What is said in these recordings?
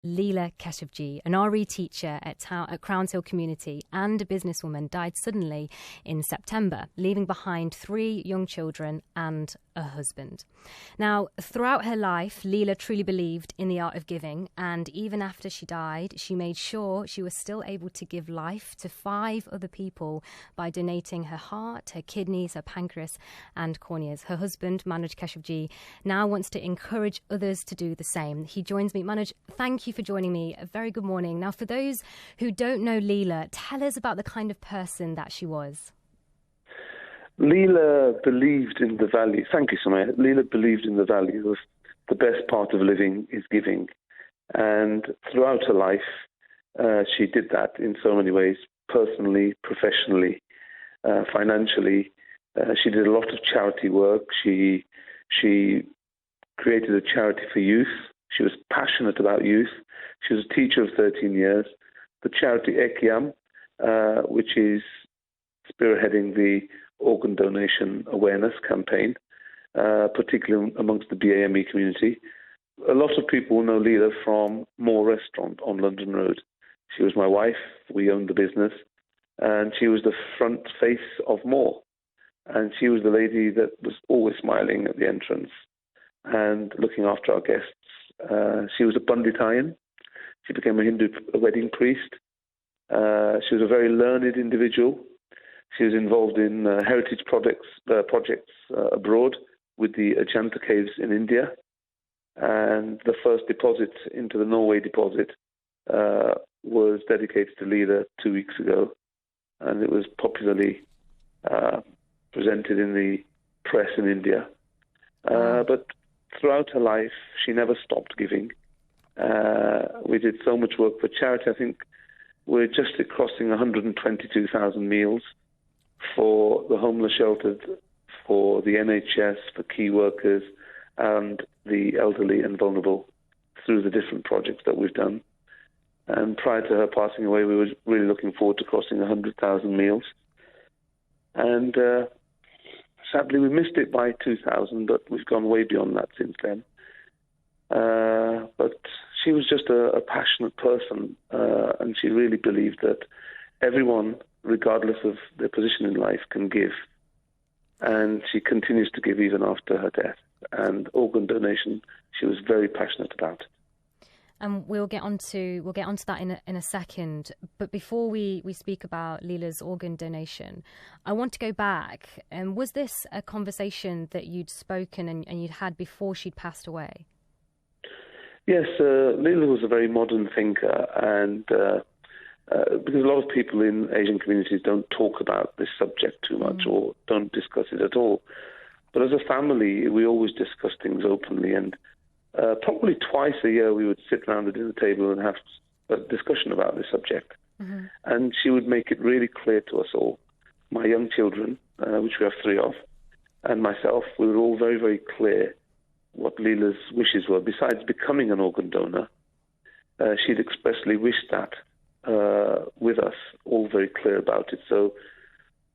Leela Keshavji, an RE teacher at Crowns Hill Community and a businesswoman, died suddenly in September, leaving behind 3 young children and a husband. Now, throughout her life, Leela truly believed in the art of giving, and even after she died, she made sure she was still able to give life to 5 other people by donating her heart, her kidneys, her pancreas and corneas. Her husband, Manoj Keshavji, now wants to encourage others to do the same. He joins me. Manoj, thank you for joining me. A very good morning. Now, for those who don't know Leela, tell us about the kind of person that she was. Leela believed in the value. Thank you, Samaya. Leela believed in the value of the best part of living is giving. And throughout her life, she did that in so many ways, personally, professionally, financially. She did a lot of charity work. She created a charity for youth. She was passionate about youth. She was a teacher of 13 years. The charity Ekiam, which is spearheading the organ donation awareness campaign, particularly amongst the BAME community. A lot of people know Leela from Moore Restaurant on London Road. She was my wife. We owned the business. And she was the front face of Moore. And she was the lady that was always smiling at the entrance and looking after our guests. She was a Panditayan. She became a Hindu wedding priest. She was a very learned individual. She was involved in heritage projects abroad with the Ajanta caves in India. And the first deposit into the Norway deposit was dedicated to Leela 2 weeks ago. And it was popularly presented in the press in India. But throughout her life, she never stopped giving. We did so much work for charity. I think we're just crossing 122,000 meals for the homeless sheltered, for the NHS, for key workers, and the elderly and vulnerable through the different projects that we've done. And prior to her passing away, we were really looking forward to crossing 100,000 meals. And sadly, we missed it by 2,000, but we've gone way beyond that since then. But she was just a passionate person, and she really believed that everyone, regardless of their position in life, can give. And she continues to give even after her death. And organ donation, she was very passionate about. And we'll get onto that in a second. But before we speak about Leela's organ donation, I want to go back. Was this a conversation that you'd spoken and you'd had before she'd passed away? Yes, Leela was a very modern thinker, and because a lot of people in Asian communities don't talk about this subject too much or don't discuss it at all. But as a family, we always discuss things openly, and probably twice a year we would sit around the dinner table and have a discussion about this subject. Mm-hmm. And she would make it really clear to us all, my young children, which we have 3 of, and myself, we were all very, very clear what Leela's wishes were. Besides becoming an organ donor, she'd expressly wished that with us, all very clear about it. So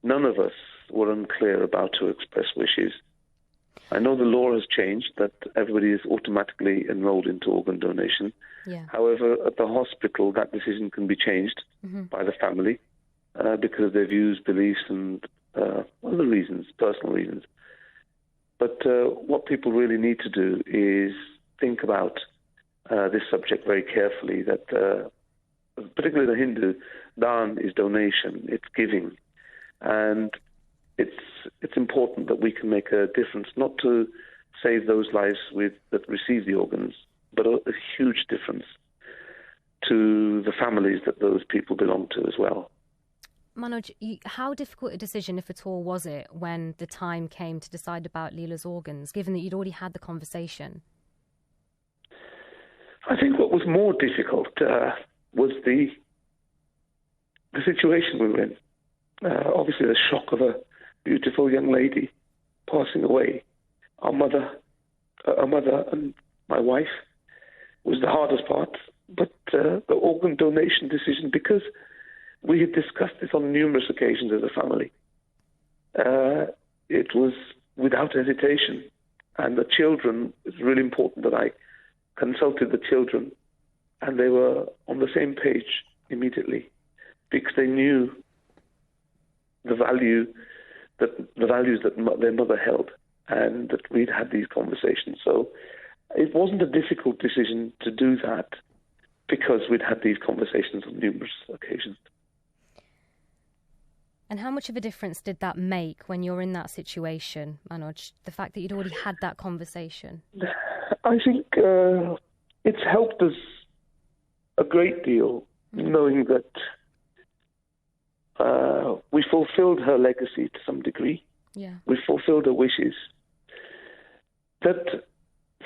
none of us were unclear about her express wishes. I know the law has changed, that everybody is automatically enrolled into organ donation. Yeah. However, at the hospital, that decision can be changed by the family because of their views, beliefs, and other reasons, personal reasons. But what people really need to do is think about this subject very carefully, that particularly the Hindu, dhan is donation, it's giving. And it's important that we can make a difference, not to save those lives that receive the organs, but a huge difference to the families that those people belong to as well. Manoj, how difficult a decision, if at all, was it when the time came to decide about Leela's organs, given that you'd already had the conversation? I think what was more difficult was the situation we were in. Obviously, the shock of a beautiful young lady passing away. Our mother and my wife was the hardest part, but the organ donation decision, because we had discussed this on numerous occasions as a family. It was without hesitation. And the children, it's really important that I consulted the children And they were on the same page immediately because they knew the values that their mother held, and that we'd had these conversations. So it wasn't a difficult decision to do that because we'd had these conversations on numerous occasions. And how much of a difference did that make when you're in that situation, Manoj, the fact that you'd already had that conversation? I think it's helped us a great deal, knowing that we fulfilled her legacy to some degree. Yeah. We fulfilled her wishes. That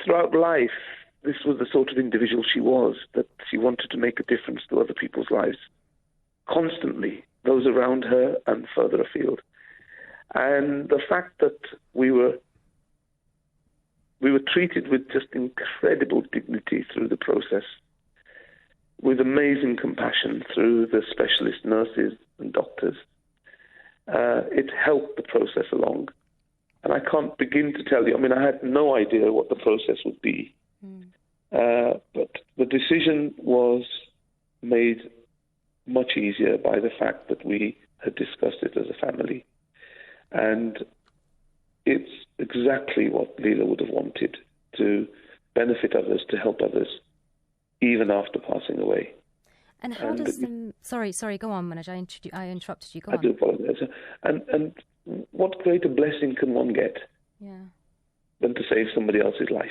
throughout life, this was the sort of individual she was, that she wanted to make a difference to other people's lives constantly, those around her and further afield. And the fact that we were treated with just incredible dignity through the process, with amazing compassion through the specialist nurses and doctors, it helped the process along. And I can't begin to tell you, I mean, I had no idea what the process would be. But the decision was made much easier by the fact that we had discussed it as a family. And it's exactly what Leela would have wanted, to benefit others, to help others, even after passing away. And how does the... Sorry, go on, Manoj. I interrupted you. Go on. I do apologize. And what greater blessing can one get than to save somebody else's life?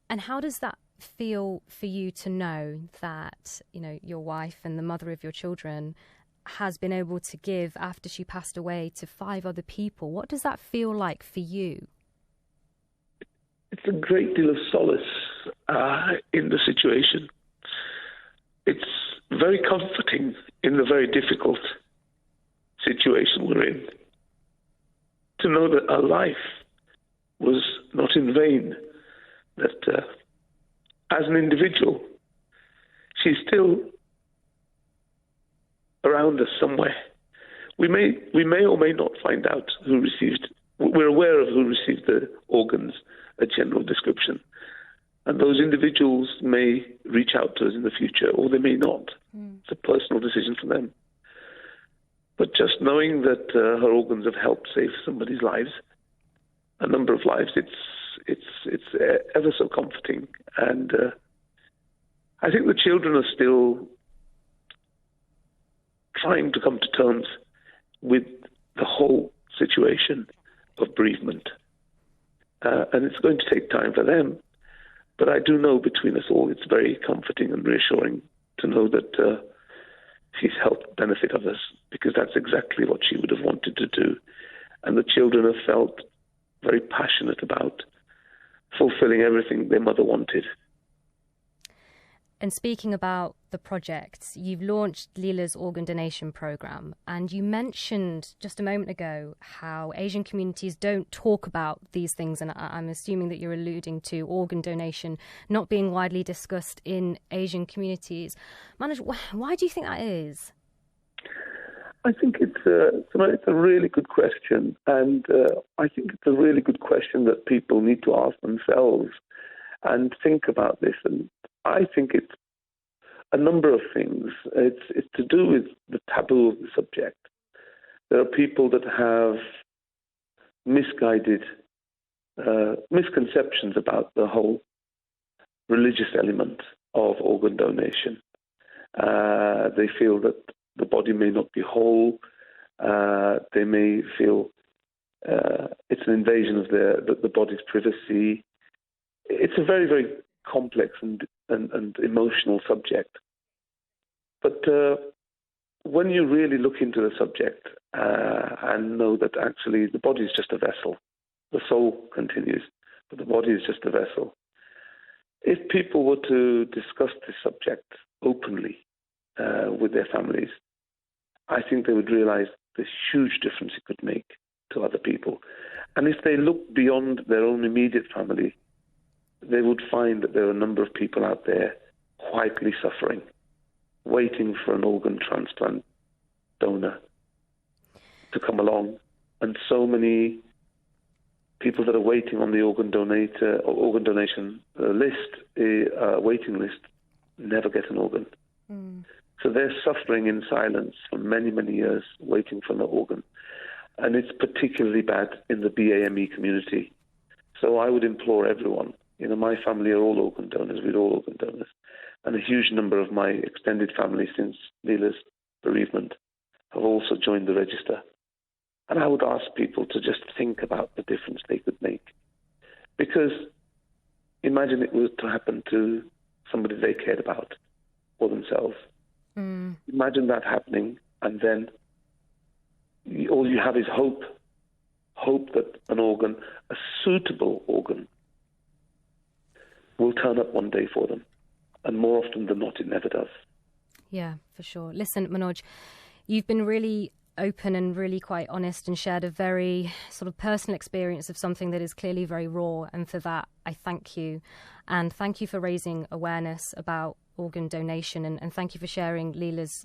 And how does that feel for you to know that, you know, your wife and the mother of your children has been able to give, after she passed away, to 5 other people? What does that feel like for you? It's a great deal of solace in the situation. It's very comforting in the very difficult situation we're in, to know that our life was not in vain, that as an individual, she's still around us somewhere. We may or may not find out who received. We're aware of who received the organs, a general description. And those individuals may reach out to us in the future, or they may not. It's a personal decision for them. But just knowing that her organs have helped save somebody's lives, a number of lives, it's ever so comforting. And I think the children are still trying to come to terms with the whole situation of bereavement. And it's going to take time for them. But I do know between us all, it's very comforting and reassuring to know that she's helped benefit others, because that's exactly what she would have wanted to do. And the children have felt very passionate about fulfilling everything their mother wanted. And speaking about the project, you've launched Leela's organ donation programme, and you mentioned just a moment ago how Asian communities don't talk about these things, and I'm assuming that you're alluding to organ donation not being widely discussed in Asian communities. Manoj, why do you think that is? I think it's a really good question, and I think it's a really good question that people need to ask themselves and think about this. And I think it's a number of things. It's to do with the taboo of the subject. There are people that have misguided misconceptions about the whole religious element of organ donation. They feel that the body may not be whole. They may feel it's an invasion of the body's privacy. It's a very, very complex and emotional subject. But when you really look into the subject and know that actually the body is just a vessel, the soul continues, but the body is just a vessel. If people were to discuss this subject openly with their families, I think they would realize the huge difference it could make to other people. And if they look beyond their own immediate family, they would find that there are a number of people out there quietly suffering, waiting for an organ transplant donor to come along. And so many people that are waiting on the organ donation waiting list, never get an organ. So they're suffering in silence for many, many years, waiting for an organ. And it's particularly bad in the BAME community. So I would implore everyone, my family are all organ donors, we're all organ donors. And a huge number of my extended family since Leela's bereavement have also joined the register. And I would ask people to just think about the difference they could make. Because imagine it was to happen to somebody they cared about or themselves. Imagine that happening, and then all you have is hope that an organ, a suitable organ, will turn up one day for them. And more often than not, it never does. Yeah, for sure. Listen, Manoj, you've been really open and really quite honest and shared a very sort of personal experience of something that is clearly very raw. And for that, I thank you. And thank you for raising awareness about organ donation. And thank you for sharing Leela's